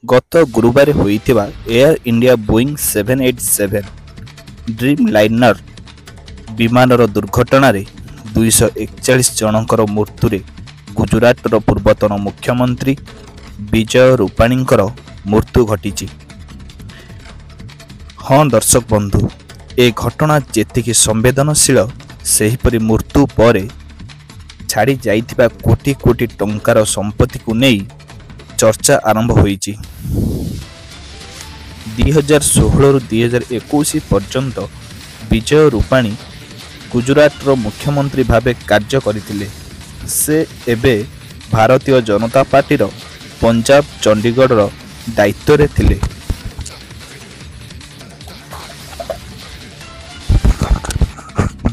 ଗତ ଗୁରୁବାର ହୋଇଥିବା ଏୟାର ଇଣ୍ଡିଆ ବୋଇଂ 787 ଡ୍ରିମ୍ ଲାଇନର ବିମାନର ଦୁର୍ଘଟଣାରେ 241 ଜଣଙ୍କର ମୃତ୍ୟୁରେ ଗୁଜରାଟର ପୂର୍ବତନ ମୁଖ୍ୟମନ୍ତ୍ରୀ ବିଜୟ ରୂପାଣୀଙ୍କର ମୃତ୍ୟୁ ଘଟିଛି। ହଁ ଦର୍ଶକ ବନ୍ଧୁ, ଏ ଘଟଣା ଯେତିକି ସମ୍ବେଦନଶୀଳ ସେହିପରି ମୃତ୍ୟୁ ପରେ ଛାଡ଼ି ଯାଇଥିବା କୋଟି କୋଟି ଟଙ୍କାର ସମ୍ପତ୍ତିକୁ ନେଇ ଚର୍ଚ୍ଚା ଆରମ୍ଭ ହୋଇଛି। 2016ରୁ 2021 ପର୍ଯ୍ୟନ୍ତ ବିଜୟ ରୂପାଣୀ ଗୁଜରାଟର ମୁଖ୍ୟମନ୍ତ୍ରୀ ଭାବେ କାର୍ଯ୍ୟ କରିଥିଲେ। ସେ ଏବେ ଭାରତୀୟ ଜନତା ପାର୍ଟିର ପଞ୍ଜାବ ଚଣ୍ଡିଗଡ଼ର ଦାୟିତ୍ୱରେ ଥିଲେ।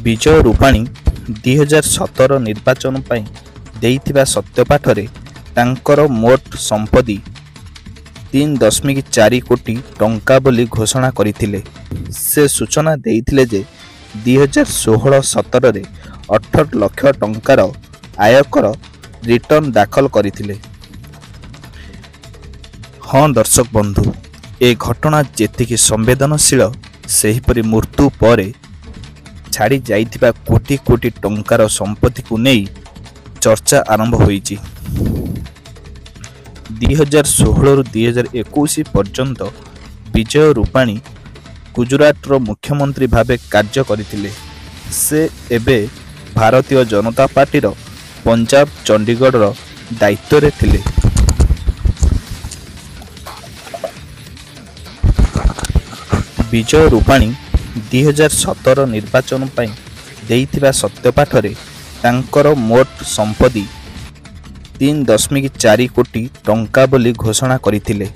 ବିଜୟ ରୂପାଣୀ 2017 ନିର୍ବାଚନ ପାଇଁ ଦେଇଥିବା ସତ୍ୟପାଠରେ ତାଙ୍କର ମୋଟ ସମ୍ପତ୍ତି 3.4 କୋଟି ଟଙ୍କା ବୋଲି ଘୋଷଣା କରିଥିଲେ। ସେ ସୂଚନା ଦେଇଥିଲେ ଯେ 2016-17ରେ 18 ଲକ୍ଷ ଟଙ୍କାର ଆୟକର ରିଟର୍ଣ୍ଣ ଦାଖଲ କରିଥିଲେ। ହଁ ଦର୍ଶକ ବନ୍ଧୁ, ଏ ଘଟଣା ଯେତିକି ସମ୍ବେଦନଶୀଳ ସେହିପରି ମୃତ୍ୟୁ ପରେ ଛାଡ଼ି ଯାଇଥିବା କୋଟି କୋଟି ଟଙ୍କାର ସମ୍ପତ୍ତିକୁ ନେଇ ଚର୍ଚ୍ଚା ଆରମ୍ଭ ହୋଇଛି। 2016ରୁ 2021 ପର୍ଯ୍ୟନ୍ତ ବିଜୟ ରୂପାଣୀ ଗୁଜରାଟର ମୁଖ୍ୟମନ୍ତ୍ରୀ ଭାବେ କାର୍ଯ୍ୟ କରିଥିଲେ। ସେ ଏବେ ଭାରତୀୟ ଜନତା ପାର୍ଟିର ପଞ୍ଜାବ ଚଣ୍ଡିଗଡ଼ର ଦାୟିତ୍ୱରେ ଥିଲେ। ବିଜୟ ରୂପାଣୀ 2017 ନିର୍ବାଚନ ପାଇଁ ଦେଇଥିବା ସତ୍ୟପାଠରେ ତାଙ୍କର ମୋଟ ସମ୍ପତ୍ତି 3.4 କୋଟି ଟଙ୍କା ବୋଲି ଘୋଷଣା କରିଥିଲେ।